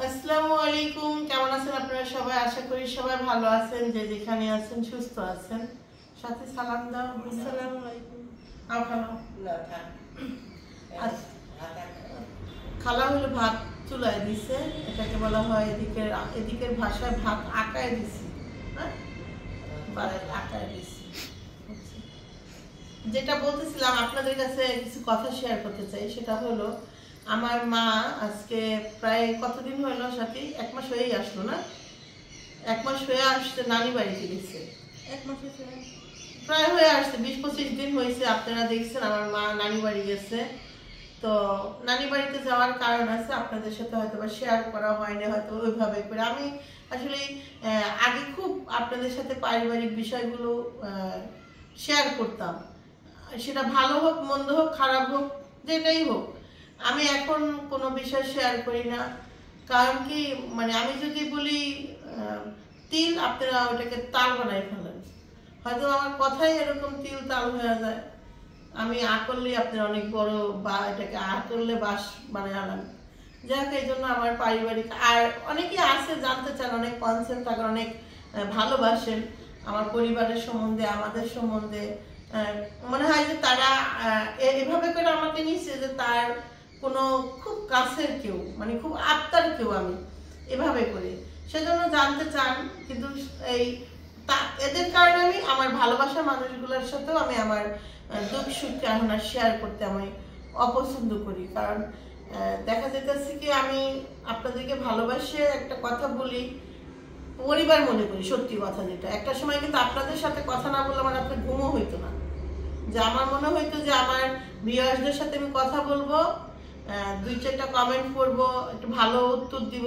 আসসালামু আলাইকুম, কেমন আছেন আপনারা সবাই? আশা করি সবাই ভালো আছেন, যে যেখানে আছেন সুস্থ আছেন। সাথে সালাম দাও। আসসালামু আলাইকুম। খালা হলো ভাত চুলায় দিছে, এটাকে বলা হয় এদিকের ভাষায় ভাত আকায় দিছি। হ্যাঁ, আকায় দিছি। যেটা বলতেছিলাম, আপনাদের কাছে কিছু কথা শেয়ার করতে চাই। সেটা হলো, আমার মা আজকে প্রায় কতদিন হলো, সাথে 1 মাস হয়েই আসলো না, 1 মাস হয়ে আসছে নানি বাড়িতে গেছে। 1 মাস প্রায় হয়ে আসছে, 20-25 দিন হয়েছে। আপনারা দেখছেন আমার মা নানি বাড়ি গেছে। তো নানি বাড়িতে যাওয়ার কারণ আছে, আপনাদের সাথে হয়তো বা শেয়ার করা হয়নি হয়তো ওইভাবে করে। আমি আসলে আগে খুব আপনাদের সাথে পারিবারিক বিষয়গুলো শেয়ার করতাম, সেটা ভালো হোক মন্দ হোক খারাপ হোক যেটাই হোক। আমি এখন কোনো বিষয় শেয়ার করি না, কারণ কি মানে আমি যদি বলি তিল, আপনারা ওটাকে তাল বানাই ফেলেন। হয়তো আমার কথাই এরকম তিল তাল হয়ে যায়। আমি আ করলে আপনারা অনেক বড়, বা এটাকে আ করলে বাস বানায় আনেন। যাক, এই জন্য আমার পারিবারিক আর অনেকে আছে জানতে চান, অনেক কনসেপ্ট থাকে, অনেক ভালোবাসেন আমার পরিবারের সম্বন্ধে, আমাদের সম্বন্ধে। মনে হয় যে তারা এভাবে করে আমাকে নিচ্ছে যে তার কোনো খুব কাছের কেউ, মানে খুব আত্মার কেউ আমি এভাবে করে, সেজন্য জানতে চান। কিন্তু এদের কারণে আমি আমার ভালোবাসার মানুষগুলোর সাথেও আমি আমার দুঃখ সুখকে এখন আর শেয়ার করতে আমি অপছন্দ করি। কারণ দেখা যেতেছে কি, আমি আপনাদেরকে ভালোবাসে একটা কথা বলি, পরিবার মনে করি, সত্যি কথা যেটা। একটা সময় কিন্তু আপনাদের সাথে কথা না বললে আমার আপনার ঘুমও হইতো না। যে আমার মনে হইতো যে আমার ভিউয়ার্সদের সাথে আমি কথা বলবো, 2-4টা কমেন্ট করবো, একটু ভালো উত্তর দিব,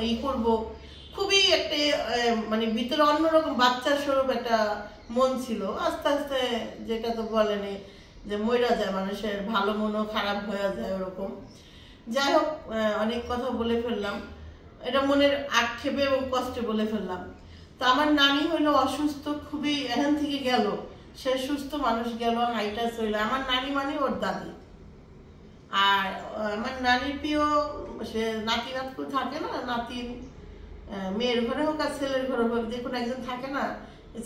এই করবো। খুবই একটা মানে ভিতরে অন্যরকম বাচ্চার স্বরূপ একটা মন ছিল। আস্তে আস্তে যেটা তো বলেনি যে মইরা যায় মানুষের, ভালো মনও খারাপ হয়ে যায় ওরকম। যাই হোক, অনেক কথা বলে ফেললাম, এটা মনের আক্ষেপে এবং কষ্টে বলে ফেললাম। তো আমার নানি হইলো অসুস্থ, খুবই এখান থেকে গেল, সে সুস্থ মানুষ গেল, হাইটা চলে। আমার নানি মানে ওর দাদি। আর আমার নানির প্রিয় সে নাতি নাতকু থাকে না, নাতি মেয়ের ঘরে হোক আর ছেলের ঘরে হোক, যে কোনো একজন থাকে না,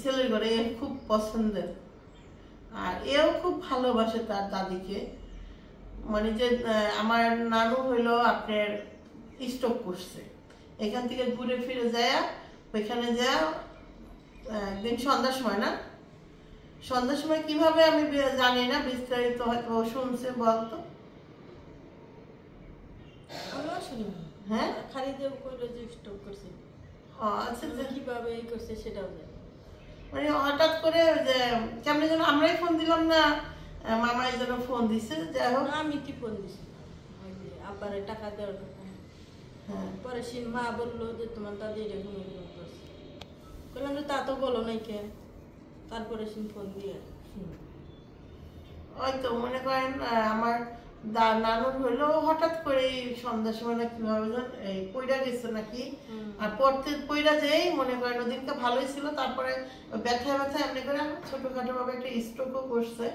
ছেলের ঘরে, এ খুব পছন্দের। আর এও খুব ভালোবাসে তার দাদিকে। মানে যে আমার নানু হইলো আপনার স্ট্রোক করছে, এখান থেকে ঘুরে ফিরে যায়, ওইখানে যায় একদিন সন্ধ্যার সময়, না সন্ধ্যার সময় কিভাবে আমি জানি না, বিস্তারিত হয়তো শুনছে। বলতো হ্যাঁ, খালি যে কইলো যে স্ট্রোক করছে, আচ্ছা, কিভাবে এই করছে সেটাও জানি। মানে হঠাৎ করে যে কেমনে যেন আমরাই ফোন দিলাম না, মামাই যেন ফোন দিছে। যাই হোক, আমি কি ফোন দিছি, আব্বারে টাকা দেওয়ার কথা। হ্যাঁ, পরে সে মা বললো যে তোমার দাদি এরকম এরকম করছে। বললাম যে তা তো বলো নাই কে। তারপরে সে ফোন দিয়ে হয়তো মনে করেন আমার নানুর হইলো হঠাৎ করে সন্ধ্যার সময় না কিভাবে এই পইড়া গেছে নাকি, আর পড়তে পইড়া যেই মনে করেন ওদিনটা ভালোই ছিল, তারপরে ব্যথায় এমনি করে ছোটখাটো ভাবে একটা স্ট্রোকও করছে।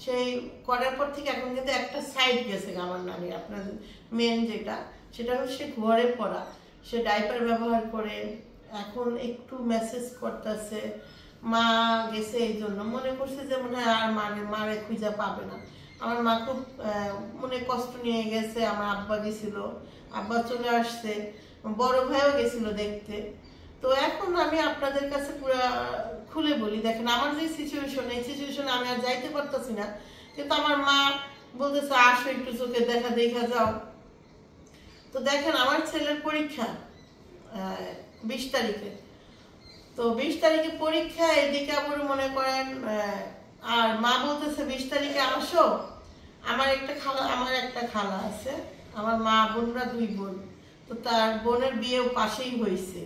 সেই করার পর থেকে এখন কিন্তু একটা সাইড গেছে আমার নানি। আপনার মেন যেটা, সেটা হচ্ছে সে ঘরে পড়া, সে ডাইপার ব্যবহার করে, এখন একটু মেসেজ করতেছে। মা গেছে এই জন্য মনে করছে যে মনে হয় আর মারে খুঁজে পাবে না। আমার মা খুব মনে কষ্ট নিয়ে গেছে। আমার আব্বা গেছিল, আব্বা চলে আসছে, বড় ভাইও গেছিল দেখতে। তো এখন আমি আপনাদের কাছে পুরো খুলে বলি, দেখেন আমার যে সিচুয়েশন, এই সিচুয়েশনে আমি আর যাইতে পারতেছি না, কিন্তু আমার মা বলতেছে আসো একটু চোখে দেখা যাও। তো দেখেন, আমার ছেলের পরীক্ষা 20 তারিখে। তো 20 তারিখে পরীক্ষা, এদিকে আবার মনে করেন আর মা বলতেছে 20 তারিখে আসো। আমার একটা খালা আছে, আমার মা বোনরা 2 বোন। তো তার বোনের বিয়েও পাশেই হয়েছে।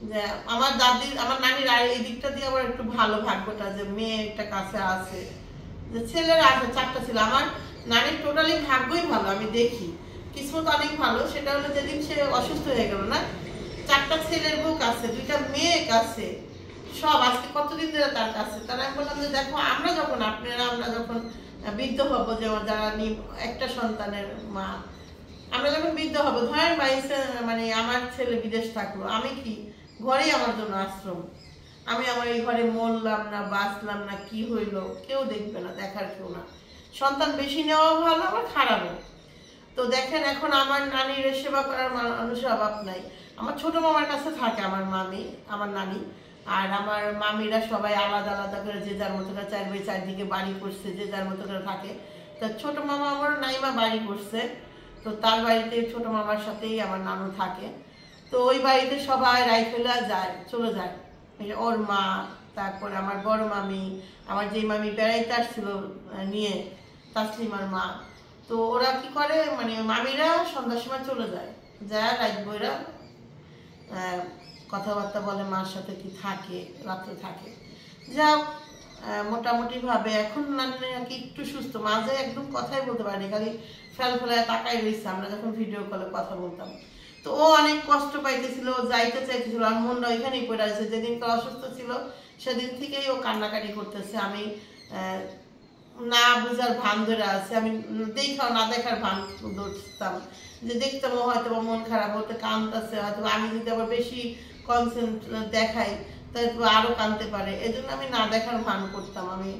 যে আমার দাদির, আমার নানির আর এই দিকটা দিয়ে আবার একটু ভালো ভাগ্যটা, যে মেয়ে একটা কাছে আছে, যে ছেলেরা আছে 4টা ছিল। আমার নানির টোটালি ভাগ্যই ভালো, আমি দেখি কিসমত অনেক ভালো। সেটা হলো যেদিন সে অসুস্থ হয়ে গেল না, 4টা ছেলের বুক আছে, 2টা মেয়ে আছে। সব আজকে কতদিন ধরে তার কাছে। তারা আমি বললাম যে দেখো আমরা যখন বৃদ্ধ হবো, যে যারা একটা সন্তানের মা, আমরা যখন বৃদ্ধ হবো, ধরেন মানে আমার ছেলে বিদেশ থাকলো, আমি কি ঘরেই আমার জন্য আশ্রম, আমি আমার এই ঘরে মরলাম না বাঁচলাম না কি হইলো কেউ দেখবে না, দেখার কেউ না। সন্তান বেশি নেওয়া ভালো আবার খারাপও। তো দেখেন এখন আমার নানির সেবা করার মানুষের অভাব নাই। আমার ছোট মামার কাছে থাকে আমার নানি, আর আমার মামিরা সবাই আলাদা আলাদা করে যে যার মতো করে চারদিকে বাড়ি করছে, যে যার মতো করে থাকে। তা ছোট মামা আমার নাইমা বাড়ি করছে, তো তার বাড়িতে ছোট মামার সাথেই আমার নানু থাকে। তো ওই বাড়িতে সবাই রাইফেলা চলে যায়, ওর মা, তারপরে আমার বড় মামি, আমার যে মামি বেড়াইতে আসছিল নিয়ে, তাসলিমার মা। তো ওরা কি করে, মানে মামিরা সন্ধ্যার সময় চলে যায়, রাত বইরা কথাবার্তা বলে, মার সাথে কি থাকে, রাত্রে থাকে। যা মোটামুটি ভাবে এখন নাকি একটু সুস্থ, মাঝে একদম কথাই বলতে পারেনি, খালি ফেলায় তাকাই রয়েছে আমরা যখন ভিডিও কলে কথা বলতাম। তো ও অনেক কষ্ট পাইতেছিল, যাইতে চাইতেছিল, আর মনটা ওইখানেই পড়ে আছে। যেদিনকে অসুস্থ ছিল সেদিন থেকেই ও কান্নাকাটি করতেছে। আমি না বুঝার ভান ধরে আছে, আমি দেখাও না দেখার ভান ধরতাম, যে দেখতাম ও হয়তো মন খারাপ হতে কাঁদতেছে, হয়তো আমি যদি আবার বেশি কনসেন্ট্রেট দেখাই তাহলে আরো কাঁদতে পারে, এজন্য আমি না দেখার ভান করতাম। আমি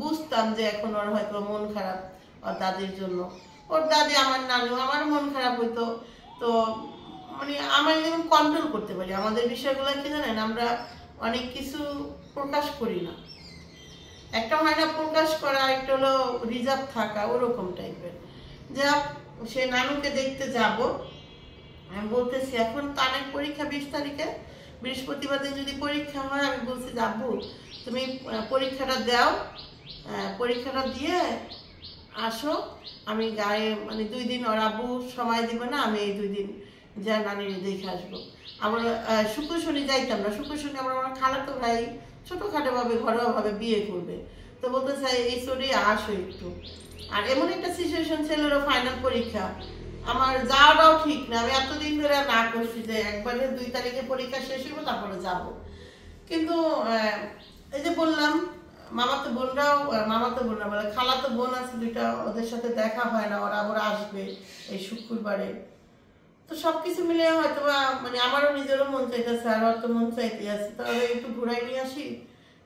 বুঝতাম যে এখন ওর হয়তো মন খারাপ ওর দাদির জন্য। ওর দাদি আমার নানু, আমার মন খারাপ হইতো, তো মানে আমরা যেমন কন্ট্রোল করতে পারি আমাদের বিষয়গুলো, কি জানেন, আমরা অনেক কিছু প্রকাশ করি না। একটা হয় না প্রকাশ করা, একটা হলো রিজার্ভ থাকা, ওরকম টাইপের। যা সে নানুকে দেখতে যাব, আমি বলতেছি এখন তানের পরীক্ষা 20 তারিখে, বৃহস্পতিবার দিন যদি পরীক্ষা হয়, আমি বলছি যাবো তুমি পরীক্ষাটা দাও, পরীক্ষাটা দিয়ে আসো, আমি গায়ে মানে 2 দিন ওর আব্বু সময় দিবে না, আমি এই 2 দিন যা নানির দেখে আসবো। আবার শুক্র শনি যাইতাম না, শুক্র শনি আমার খালাতো ভাই ছোটখাটো ভাবে ঘরোয়া ভাবে বিয়ে করবে, তো বলতে চাই এই চলে আসো একটু। আর এমন একটা সিচুয়েশন ছিল, ফাইনাল পরীক্ষা, আমার যাওয়াটাও ঠিক না, আমি এতদিন ধরে না করছি যে একবারে 2 তারিখে পরীক্ষা শেষ হইব তারপরে যাব। কিন্তু এই যে বললাম মামাতো বোনরা বলে খালাতো বোন আছে 2টা, ওদের সাথে দেখা হয় না, ওরা আবার আসবে এই শুক্রবারে। তো সবকিছু মিলে হয়তো মানে আমারও নিজেরও মন চাইতেছে, আর ওর তো মন চাইতে আছে, তাহলে একটু ঘুরাই নিয়ে আসি,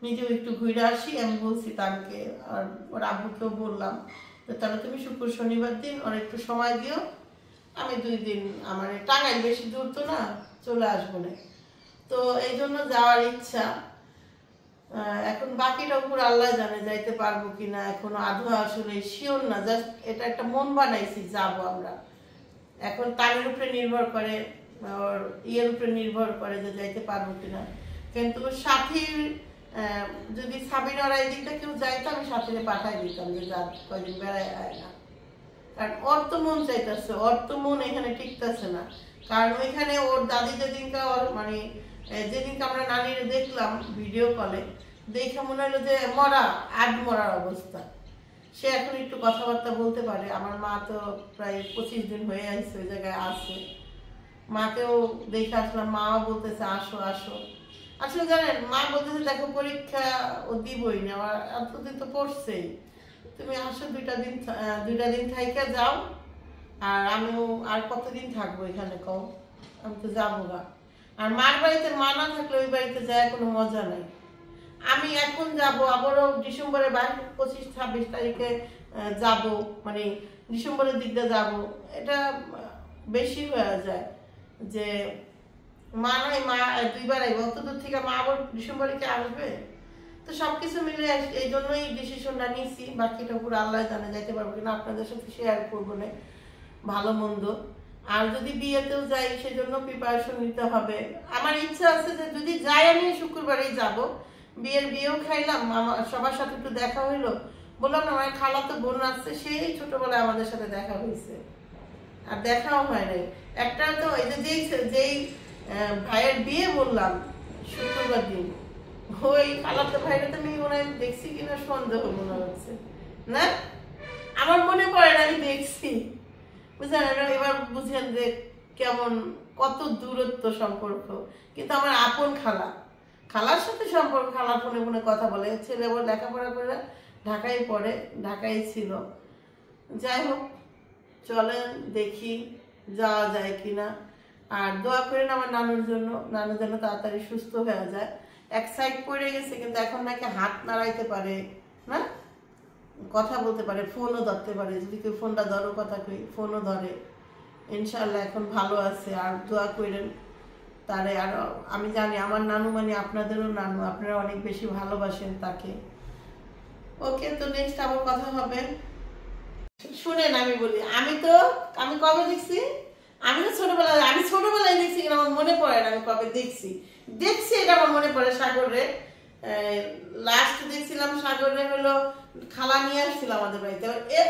নিজেও একটু ঘুরে আসি। আমি বলছি তাকে, আর ওর আব্বুকেও বললাম যে তাহলে তুমি শুক্র শনিবার দিন ওর একটু সময় দিও, আমি 2 দিন, আমার টাঙ্গাইল বেশি দূর তো না, চলে আসবো না। তো এই জন্য যাওয়ার ইচ্ছা। এখন বাকিটা উপর আল্লাহ জানে যাইতে পারবো কিনা, এখনো আধা আসলে শিওর না, জাস্ট এটা একটা মন বানাইছি যাবো আমরা। এখন তার উপরে নির্ভর করে, ওর ইয়ের উপরে নির্ভর করে যে যাইতে পারবো কিনা। কিন্তু সাথীর যদি সাবিনারা এই দিকটা কেউ যাইতো, আমি সাথীরে পাঠাই দিতাম যে যা কয়দিন বেড়ায় আয় না, কারণ ওর তো মন চাইতেছে, ওর তো মন এখানে টিকতেছে না। কারণ ওইখানে ওর দাদি যেদিনকে ওর মানে যেদিনকে আমরা নানির দেখলাম ভিডিও কলে, দেখে মনে হলো যে মরার অবস্থা। সে এখন একটু কথাবার্তা বলতে পারে। আমার মা তো প্রায় 25 দিন হয়ে আসছে ওই জায়গায় আছে, মাকেও দেখে আসলাম, মাও বলতেছে আসো আসো। আসলে জানেন, মা বলতেছে দেখো পরীক্ষা ও দিবই না, আমার এতদিন তো পড়ছেই, তুমি আসো 2টা দিন থাইকা যাও, আর আমিও আর কতদিন থাকবো এখানে কও, আমি তো যাবো না। আর মার বাড়িতে মা না থাকলে ওই বাড়িতে যায় কোনো মজা নাই। আমি এখন যাব, আবারও ডিসেম্বরের 25-26 তারিখে যাব, মানে ডিসেম্বরের দিকটা যাব, এটা বেশি হয়ে যায় যে মা নাই, মা 2 বার আইব, অত দূর থেকে মা আবার ডিসেম্বরে কি আসবে। তো সবকিছু মিলে এই জন্যই ডিসিশনটা নিয়েছি, বাকিটা পুরো আল্লাহ জানে যাইতে পারবো কিনা, আপনাদের সাথে শেয়ার করবো না ভালো মন্দ। আর যদি বিয়েতেও যাই সেজন্য প্রিপারেশন নিতে হবে। আমার ইচ্ছা আছে যে যদি যাই আমি শুক্রবারেই যাব, বিয়েও খাইলাম, সবার সাথে একটু দেখা হইলো, বললাম না আমার খালাতো বোন আসছে, সেই ছোটবেলায় আমাদের সাথে দেখা হয়েছে, আর দেখাও হয় নাই। একটা তো এই যে যেই ভাইয়ের বিয়ে বললাম শুক্রবার দিন, ওই খালাতো ভাইরা তো আমি মনে হয় দেখছি কিনা সন্দেহ মনে হচ্ছে না, আমার মনে পড়ে না আমি দেখছি, বুঝলেন। এবার বুঝেন যে কেমন কত দূরত্ব সম্পর্ক, কিন্তু আমার আপন খালা, খালার সাথে সম্পর্ক, খালার ফোনে ফোনে কথা বলে। ছেলে বলে লেখাপড়া করে ঢাকায় পড়ে, ঢাকায় ছিল। যাই হোক, চলেন দেখি যাওয়া যায় কিনা। আর দোয়া করেন আমার নানুর জন্য, নানু যেন তাড়াতাড়ি সুস্থ হয়ে যায়। এক সাইড পড়ে গেছে, কিন্তু এখন নাকি হাত নাড়াইতে পারে না, কথা বলতে পারে, ফোনও ধরতে পারে। যদি কেউ ফোনটা ধরো কথা কই, ফোনও ধরে। ইনশাল্লাহ এখন ভালো আছে। আর দোয়া করেন তারে। আর আমি জানি আমার নানু মানে আপনাদেরও নানু, আপনারা অনেক বেশি ভালোবাসেন তাকে। ওকে, তো নেক্সট আবার কথা হবে। শুনেন আমি বলি, আমি কবে দেখছি, আমি ছোটবেলায় দেখছি কিনা আমার মনে পড়ে না। আমি কবে দেখছি এটা আমার মনে পড়ে। সাগরে লাস্ট দেখছিলাম, সাগরে হলো খালা নিয়ে আসছিল আমাদের বাড়িতে।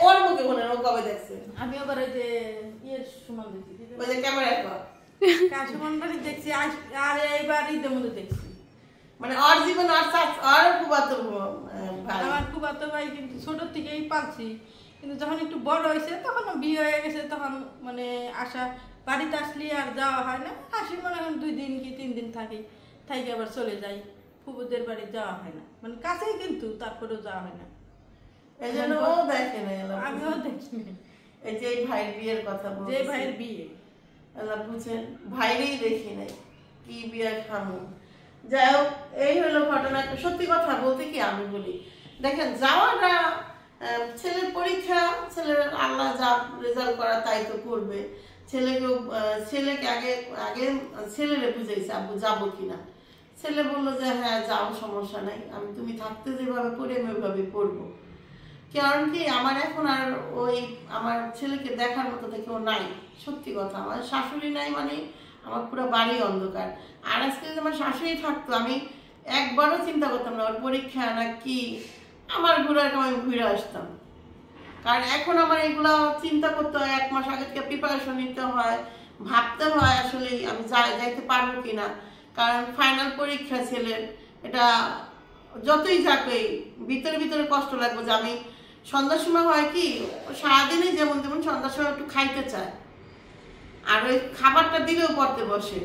ওর মুখে মনে ও কবে দেখছে। আমি আবার ওই যে ইয়ের সময় দেখছি, ওই যে ক্যামেরায় কাশিমন্ডারি দেখছি, আর এইবার ঈদের মধ্যে দেখছি। মানে ওর জীবন আর ফুফাতো ভাই, আমার ফুফাতো ভাই কিন্তু ছোট থেকেই পালছি, কিন্তু যখন একটু বড় হয়েছে তখন বিয়ে হয়ে গেছে, তখন মানে আসা বাড়িতে আসলে আর যাওয়া হয় না। আসি মনে হয় 2 দিন কি 3 দিন থাকি, আবার চলে যাই। ফুফুদের বাড়ি যাওয়া হয় না, মানে কাছেই কিন্তু তারপরেও যাওয়া হয় না। এই জন্য ও দেখে না। আমিও দেখি এই যে ভাইয়ের বিয়ের কথা বলছি, যে ভাইয়ের বিয়ে আল্লাহ বুঝেন, ভাইরেই দেখি নাই, কি বিয়ে খামু। যাই হোক, এই হলো ঘটনা। সত্যি কথা বলতে কি আমি বলি, দেখেন যাওয়াটা ছেলের পরীক্ষা, ছেলের আল্লাহ যা রেজাল্ট করা তাই তো করবে। ছেলেকে আগে ছেলেরে বুঝাইছে আব্বু যাবো কিনা। ছেলে বললো যে হ্যাঁ যাও, সমস্যা নাই, তুমি থাকতে যেভাবে করি আমি ওইভাবে করবো। কারণ কি আমার এখন আর ওই আমার ছেলেকে দেখার মতো কেউ নাই। সত্যি কথা, আমার শাশুড়ি নাই মানে আমার পুরো বাড়ি অন্ধকার। আর আজকে যদি আমার শাশুড়ি থাকতো, আমি একবারও চিন্তা করতাম না ওর পরীক্ষা না কি, আমার ঘুরার আমি ঘুরে আসতাম। কারণ এখন আমার এগুলো চিন্তা করতে হয়, 1 মাস আগে থেকে প্রিপারেশন নিতে হয়, ভাবতে হয় আসলে আমি যাইতে পারবো কিনা। কারণ ফাইনাল পরীক্ষা ছেলের, এটা যতই যাকে ভিতরে ভিতরে কষ্ট লাগবে। যে আমি সন্ধ্যার সময় হয় কি, সারাদিনই যেমন তেমন সন্ধ্যার সময় একটু খাইতে চায়, আর ওই খাবারটা দিলেও পড়তে বসে।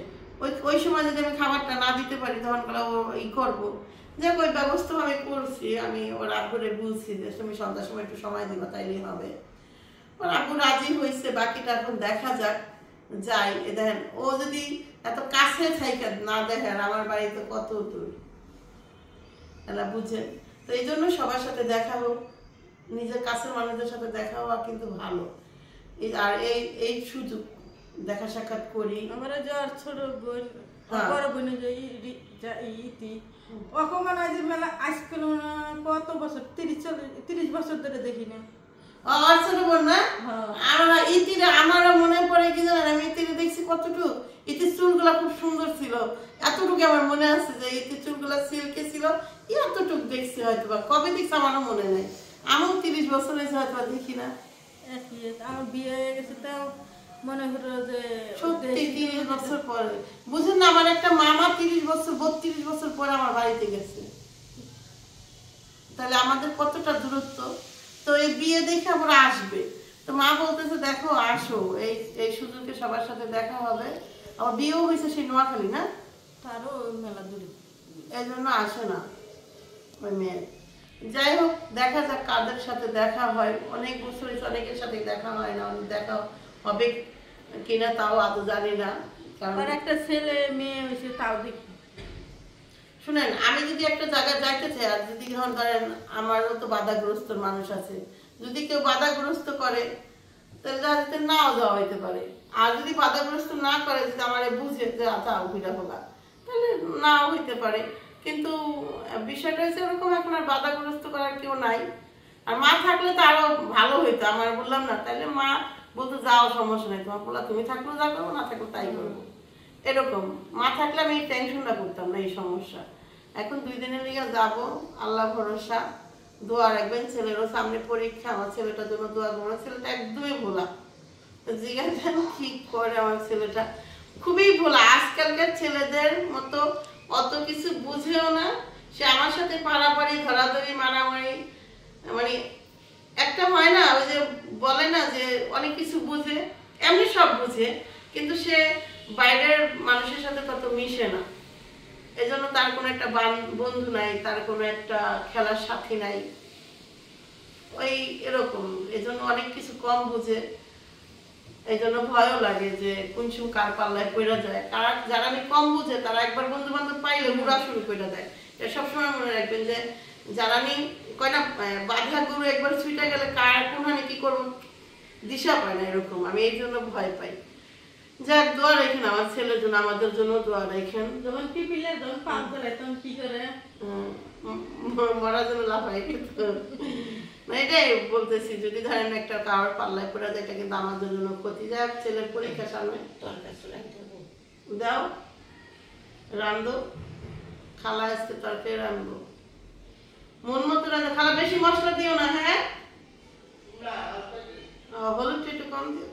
ওই সময় যদি আমি খাবারটা না দিতে পারি, তখন ও করবো যে ওই ব্যবস্থা আমি করছি। আমি ওর আব্বুরে বলছি যে তুমি সন্ধ্যার সময় একটু সময় দিবা, তাইলেই হবে। ওর আব্বু রাজি হয়েছে, বাকিটা এখন দেখা যাক। যাই, দেখেন ও যদি এত কাছে থাকে না দেখেন, আমার বাড়িতে কত দূর, এলা বুঝেন। তো এই জন্য সবার সাথে দেখা হোক, নিজের কাছের মানুষদের সাথে দেখা হওয়া কিন্তু ভালো। আর এই সুযোগ দেখা সাক্ষাৎ করি। আমার যার ছোট বোন, বড় বোনে যে ইতি অকমান আজ মেলা আজকাল কত বছর, 30 বছর ধরে দেখি না। ছোট বোন না, আমরা ইতিরে আমারও মনে পড়ে কি জানেন, আমি ইতিরে দেখছি কতটুকু, ইতির চুলগুলা খুব সুন্দর ছিল, এতটুকু আমার মনে আছে যে ইতির চুলগুলা সিল্কে ছিল, এতটুকু দেখছি হয়তো বা। কবে দেখছি আমারও মনে নেই, আমিও 30 বছর হয়েছে হয়তো দেখি না। আমার বিয়ে হয়ে গেছে, তাও মনে হলো যে সত্যি 30 বছর পরে। বুঝেন না, আমার একটা মামা 30 বছর 32 বছর পরে আমার বাড়িতে গেছে। তাহলে আমাদের কতটা দূরত্ব। তো এই বিয়ে দেখে আমরা আসবে, তো মা বলতেছে দেখো আসো, এই সুযোগে সবার সাথে দেখা হবে। আমার বিয়েও হয়েছে সেই নোয়াখালী না, তারও মেলা দূরে, এই জন্য আসে না ওই মেয়ে। যাই হোক, দেখা যাক কাদের সাথে দেখা হয়। অনেক বছর হয়েছে, অনেকের সাথে দেখা হয় না, দেখা হবে কিনা তাও আদৌ জানি না। কারণ একটা ছেলে মেয়ে হয়েছে তাও দেখি। শুনেন, আমি যদি একটা জায়গায় যাইতে চাই, আর যদি ধরেন আমারও তো বাধাগ্রস্ত মানুষ আছে, যদি কেউ বাধাগ্রস্ত করে তাহলে যাতে নাও যাওয়া হইতে পারে। আর যদি বাধাগ্রস্ত না করে, যদি আমার বুঝে যে যাও ভিড়া হোগা, তাহলে নাও হইতে পারে। কিন্তু বিষয়টা হচ্ছে ওরকম, এখন আর বাধাগ্রস্ত করার কেউ নাই। আর মা থাকলে তো আরো ভালো হইতো। আমার বললাম না, তাহলে মা বলতো যাও সমস্যা নেই, তোমার বললাম তুমি থাকলেও যা করবো, না থাকলে তাই করবো। এরকম মা থাকলে আমি এই টেনশনটা করতাম না, এই সমস্যা। এখন 2 দিনের লিগে যাবো, আল্লাহ ভরসা, দোয়া রাখবেন। ছেলেরও সামনে পরীক্ষা, আমার ছেলেটার জন্য দোয়া করবো। ছেলেটা একদমই ভোলা, জিজ্ঞাসা কি করে আমার ছেলেটা, খুবই ভোলা। আজকালকার ছেলেদের মতো অত কিছু বুঝেও না। সে আমার সাথে পাড়াপাড়ি, ধরাধরি, মারামারি, মানে একটা হয় না ওই যে বলে না যে অনেক কিছু বুঝে, এমনি সব বুঝে, কিন্তু সে বাইরের মানুষের সাথে তত মিশে না। এই জন্য তার কোনো একটা বন্ধু নাই, তার কোনো একটা খেলার সাথী নাই, ওই এরকম। এই জন্য অনেক কিছু কম বুঝে, এই জন্য ভয়ও লাগে যে কোন সময় কার পাল্লায় পড়া যায়। কারা যারা আমি কম বুঝে তারা একবার বন্ধু বান্ধব পাইলে ঘোরা শুরু করে দেয়। এটা সবসময় মনে রাখবেন যে যারা আমি কয় না বাধা গরু একবার ছুটে গেলে কার কোনখানে কি করবো দিশা পায় না, এরকম। আমি এই জন্য ভয় পাই। যাক, দোয়া রাখেন আমার ছেলের জন্য, আমাদের জন্য দোয়া রাখেন। যখন পিপিলে যখন পাপ করে তখন কি করে মরার জন্য লাফাই। না, এটাই বলতেছি, যদি ধরেন একটা কারোর পাল্লায় পড়া যায়, এটা কিন্তু আমাদের জন্য ক্ষতি। যাক, ছেলের পরীক্ষা সামনে, দাও রান্ধো, খালা আজকে তরকারি রান্ধবো, মন মতো রান্ধো। খালা বেশি মশলা দিও না, হ্যাঁ, হলুদটা একটু কম দিও।